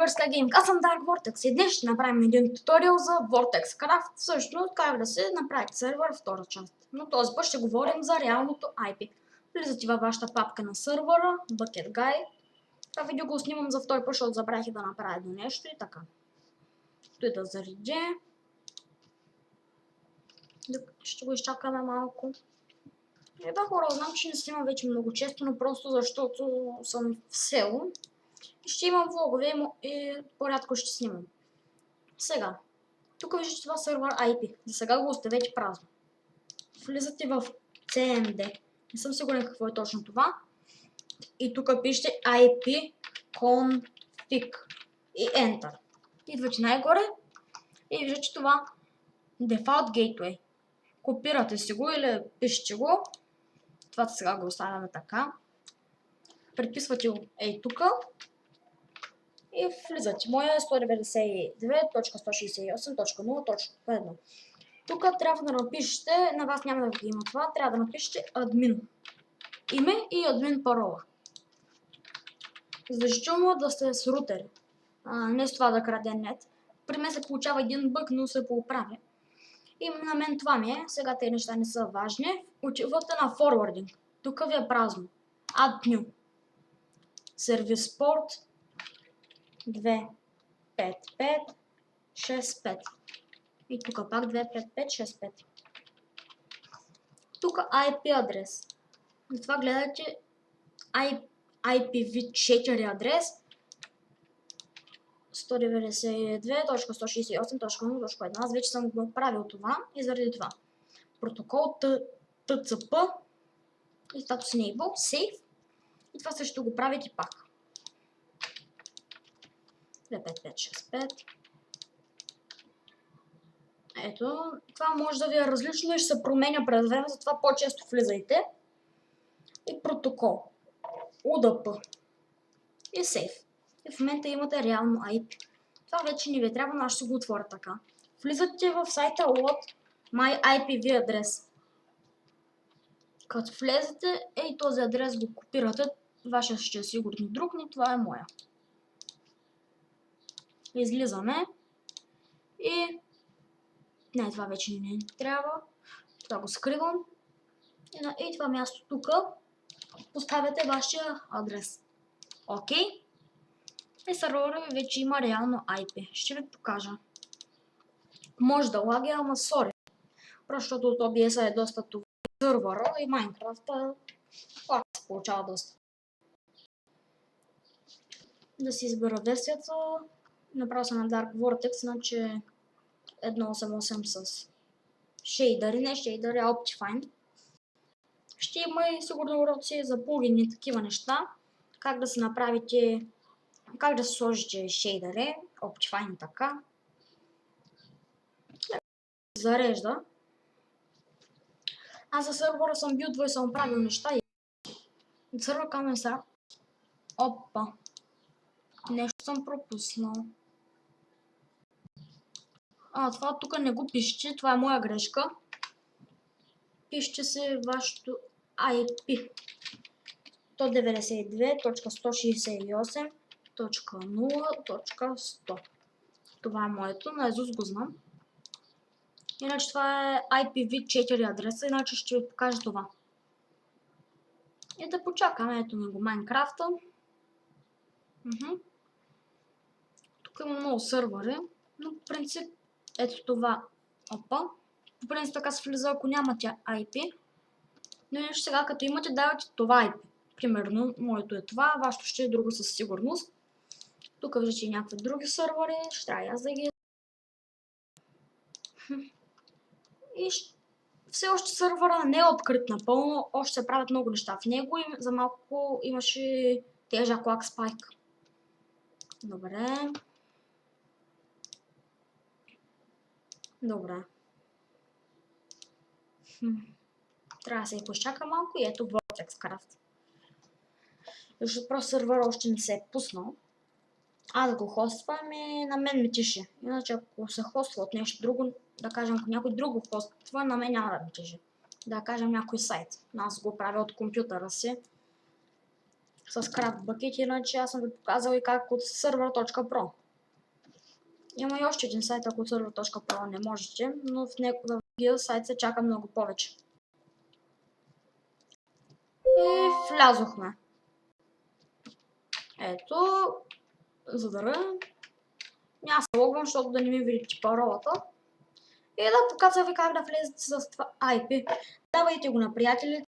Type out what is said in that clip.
българска геймка. Аз съм Dark Vortex и днес ще направим един туториал за Vortex Craft, също как да се направи сервер втора част. Но този път ще говорим за реалното IP. Влизате във вашата папка на сервера, Bucket Guide. Това видео го снимам за втори път, защото забравих да направя едно нещо и така. Той да зареди. Ще го изчакаме малко. И да, хора, знам, че не снимам вече много често, но просто защото съм в село. Ще имам влогове и по-рядко ще снимам. Сега, тук виждате това сервер IP. За сега го оставете празно. Влизате в CMD. Не съм сигурен какво е точно това. И тук пишете IP config и Enter. Идвате най-горе и виждате това Default Gateway. Копирате си го или пишете го. Това сега го оставяме така. Приписвате го ей тук. И влизате. Моя е 192.168.0.1. Тук трябва да напишете, на вас няма да ви има това, трябва да напишете админ. Име и админ парола. Задължително да сте с рутер. Не с това да краде нет. При мен се получава един бък, но се поуправя. И на мен това ми е. Сега тези неща не са важни. Отивате на форвардинг. Тук ви е празно. Add new. Сервис порт 25565. И тук пак 25565. Тук IP адрес. И това гледате IPv4 адрес 192.168.0.1. Аз вече съм го правил това и заради това. Протокол TCP и статус enable, save. И това също го правите пак. 25565. Ето, това може да ви е различно и ще се променя през време, затова по-често влизайте. И протокол. UDP. И Save. И в момента имате реално IP. Това вече не ви трябва, но аз ще го отворя така. Влизате в сайта от My IPv адрес. Като влезете, този адрес го копирате. Вашия ще е сигурно друг, но това е моя. Излизаме. И не, това вече не трябва. Това го скривам. И на това място тук поставяте вашия адрес. Окей. И сервера ви вече има реално IP. Ще ви покажа. Може да лаги, ама сори. Просто защото от OBS е доста това сервера и Minecraft лак се получава доста. Да си избера версията. Направо съм на Dark Vortex, иначе 1.8.8 с шейдъри, не шейдъри, а Optifine. Ще има и сигурно уроци за плагини и такива неща. Как да се направите, как да сложите шейдъри, Optifine така. Зарежда. Аз за сервера съм билдвал и съм правил неща и сервер камен са. Опа. Нещо съм пропуснал. Това тук не го пишете, това е моя грешка. Пишете се вашето IP. 192.168.0.100. Това е моето, наизуст го знам. Иначе това е IPv4 адреса, иначе ще ви покажа това. И да почакаме, ето ми го Майнкрафта. Тук има много сървъри, но в принцип ето това. Опа. По принцип така се влиза, ако нямате IP. Но иначе сега като имате, давате това IP. Примерно, моето е това, вашето ще е друго със сигурност. Тук виждате и някакви други сървъри, ще трябва аз да ги... И все още сървъра не е открит напълно, още се правят много неща в него и за малко имаше тежък лаг спайк. Добре. Добре. Трябва да се и поизчака малко и ето Vortex Craft. Защото просто сервера още не се е пуснал. Да го хоствам и на мен ми тише. Иначе ако се хоства от нещо друго, да кажем ако някой друго хоства, на мен няма да ми тише. Да кажем някой сайт. Аз го правя от компютъра си. с Craft Bucket, иначе аз съм ви показал и как от server.pro. Има и още един сайт, ако от server.pro не можете, но в другия сайт се чака много повече. И влязохме. Ето, задържа. Няма се логвам, защото да не ми видите паролата. И да показва ви как да влезете с това IP. Давайте го на приятелите.